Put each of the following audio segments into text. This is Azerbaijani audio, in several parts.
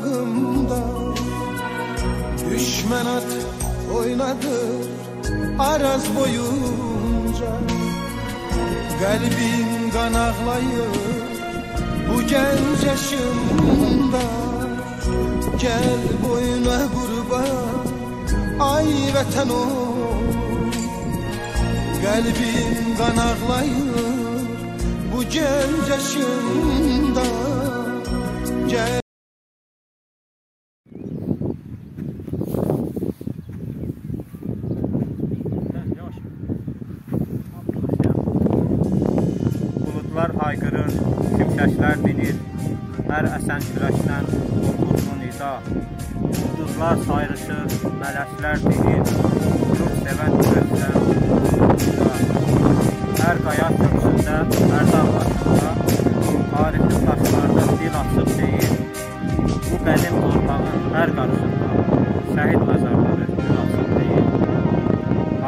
bağımda. Düşman at oynadı Araz boyunca. Kalbim kan ağlayır bu genç yaşımda. Gel boyuna kurban ay vatan ol. Kalbim kan ağlayır bu genç yaşımda. Gel. Bulutlar haykırır, şimşəklər dinir, hər əsən küləklə qurtulsun nida. Ulduzlar sayrışır, mələklər dinir, yurt sevən ürəklər nida. Hər qaya köksündə, hər dağ başında, tarixli taşlarda dil açıb deyir, bu qədim torpağın hər qarışında, şəhid məzarları dil açıb deyir.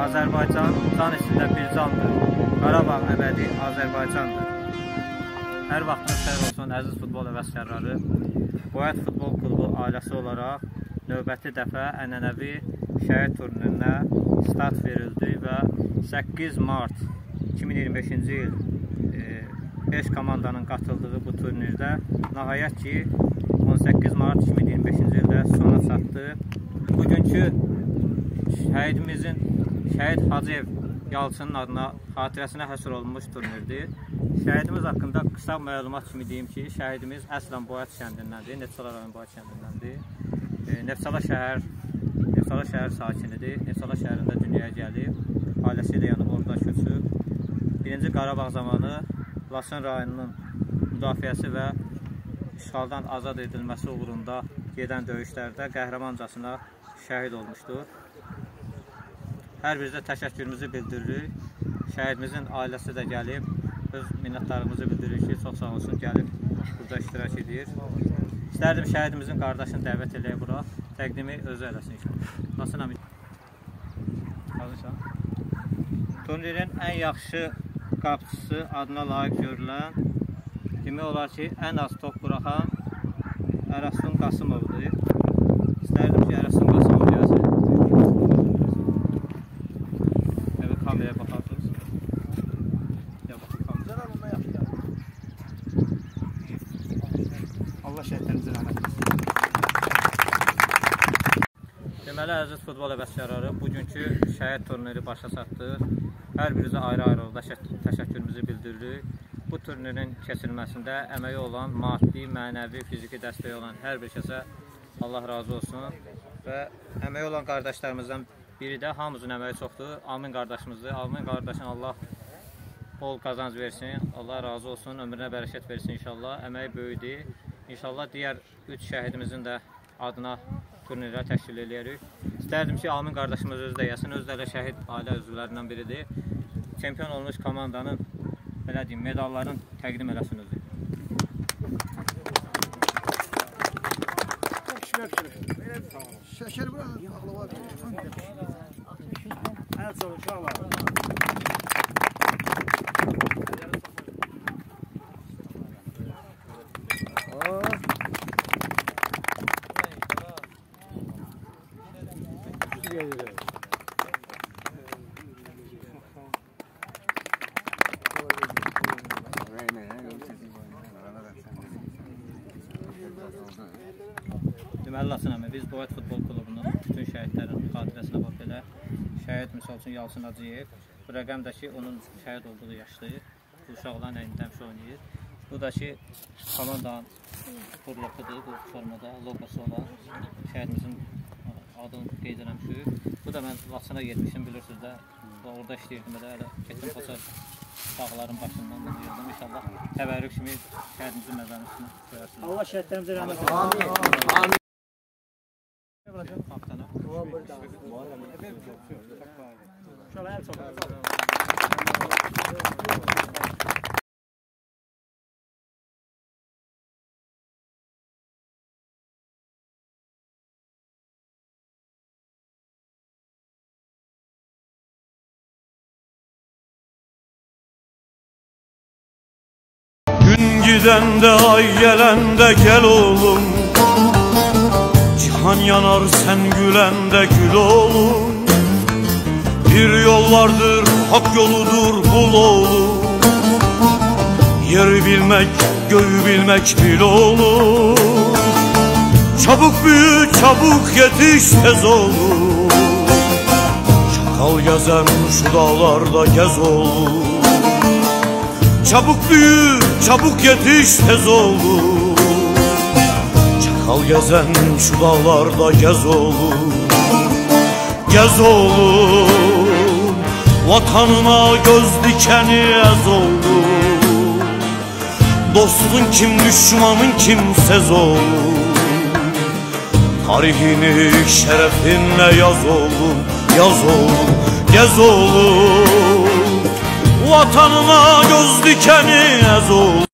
Azərbaycan can içində bir candır, Qarabağ əbədi Azərbaycandır. Hər vaxtınız xeyir olsun, əziz futbol həvəskarları. Boyat Futbol Klubu ailəsi olaraq növbəti dəfə ənənəvi şəhid turnirinə start verildi və 8 mart 2025-ci il 5 komandanın qatıldığı bu turnirdə nəhayət ki 18 mart 2025-ci ildə sona çatdı. Bugünkü şəhidimizin, Şəhid Hacıyev Yalçının adına xatirəsinə həsr olunmuş turnirdir. Şəhidimiz haqqında qısa məlumat kimi deyim ki, şəhidimiz əslən Boyat kəndindəndir, Neftçala rayon Boyat kəndindəndir. Neftçala şəhər sakinidir, Neftçala şəhərində dünyaya gəlib, ailəsi ilə yanıb orada köçüb. 1-ci Qarabağ zamanı Laçın rayonunun müdafiəsi və işğaldan azad edilməsi uğrunda gedən döyüşlərdə qəhrəmancasına şəhid olmuşdur. Hər birizə təşəkkürümüzü bildiririk. Şəhidimizin ailəsi də gəlib, öz minnətlarımızı bildiririk ki, çox sağ olsun, gəlib burada iştirak edir. İstərdim şəhidimizin qardaşını dəvət eləyək bura, təqdimi özü eləsin inşallah. Nasıl əmin? Hazırsan? Turnirin ən yaxşı qapçısı adına layiq görülən, demək olar ki, ən az top buraxan Ərəstun Qasımovdur. İstərdim ki, Ərəstun Qasımov gəlsin. Evet, kameraya bakarsınız. Ya bakın kameraya. Allah şəhidlərimizə rəhmət etsin. Deməli, əziz futbol həvəskarları, bugünkü şəhid turniri başa çatdı. Hər birinizə ayrı-ayrı təşəkkürümüzü bildiririk. Bu turnirin keçirilməsində əməyi olan, maddi, mənəvi, fiziki dəstəyi olan hər bir kəsə Allah razı olsun. Və əməyi olan qardaşlarımızdan biri də hamımızın əməyi çoxdur. Amin qardaşımızdır. Amin qardaşın Allah bol qazanc versin. Allah razı olsun. Ömrünə bərəkət versin inşallah. Əməyi böyüdür. İnşallah digər 3 şəhidimizin də adına turnirlər təşkil edirik. İstərdim ki, Amin qardaşımız özü də gəlsin. Özü də şəhid ailə üzvlərindən biridir. Çempion olmuş komandanın belə deyim, medalların təqdim eləsin özü. Şəkər bura, baklava verir. Əl çolun, uşaqlar. Deməli, Laçın əmi, biz Boyat Futbol Klubunun bütün şəhidlərin xatirəsinə bax belə şəhid misal üçün Yalçın Hacıyev. Bu rəqəm də ki, onun şəhid olduğu yaşdır. Bu uşaqların əlində həmişə oynayır. Bu da ki, komandanın forlokudur, bu formada logosu olan şəhidimizin adını qeyd eləmişik. Bu da mən Laçına getmişim, bilirsiniz də, orada işləyirdim elə, getdim Qoçar dağların başından da deyirdim. İnşallah təbərrük kimi şəhidimizin məzarının üstünə qoyarsınız. Allah şəhidlərimizə rəhmət etsin. Amin. Gün gidəndə ay gələndə gəl oğlum, Cahan yanar sen güləndə gül olur. Bir yol vardır, hak yoludur, kul olur. Yeri bilmek, göğü bilmek bil olur. Çabuk büyü, çabuk yetiş, tez olur. Çakal gezen şu dağlarda gez olur. Çabuk büyü, çabuk yetiş, tez olur. Çakal gezen şu dağlarda gez olur. Gez olur. Vatanına göz dikeni ez olur. Dostun kim, düşmanın kimsez olur. Tarihini şerefinle yaz oğlum, yaz oğlum, gez oğlum. Vatanına göz dikeni ez oğlum.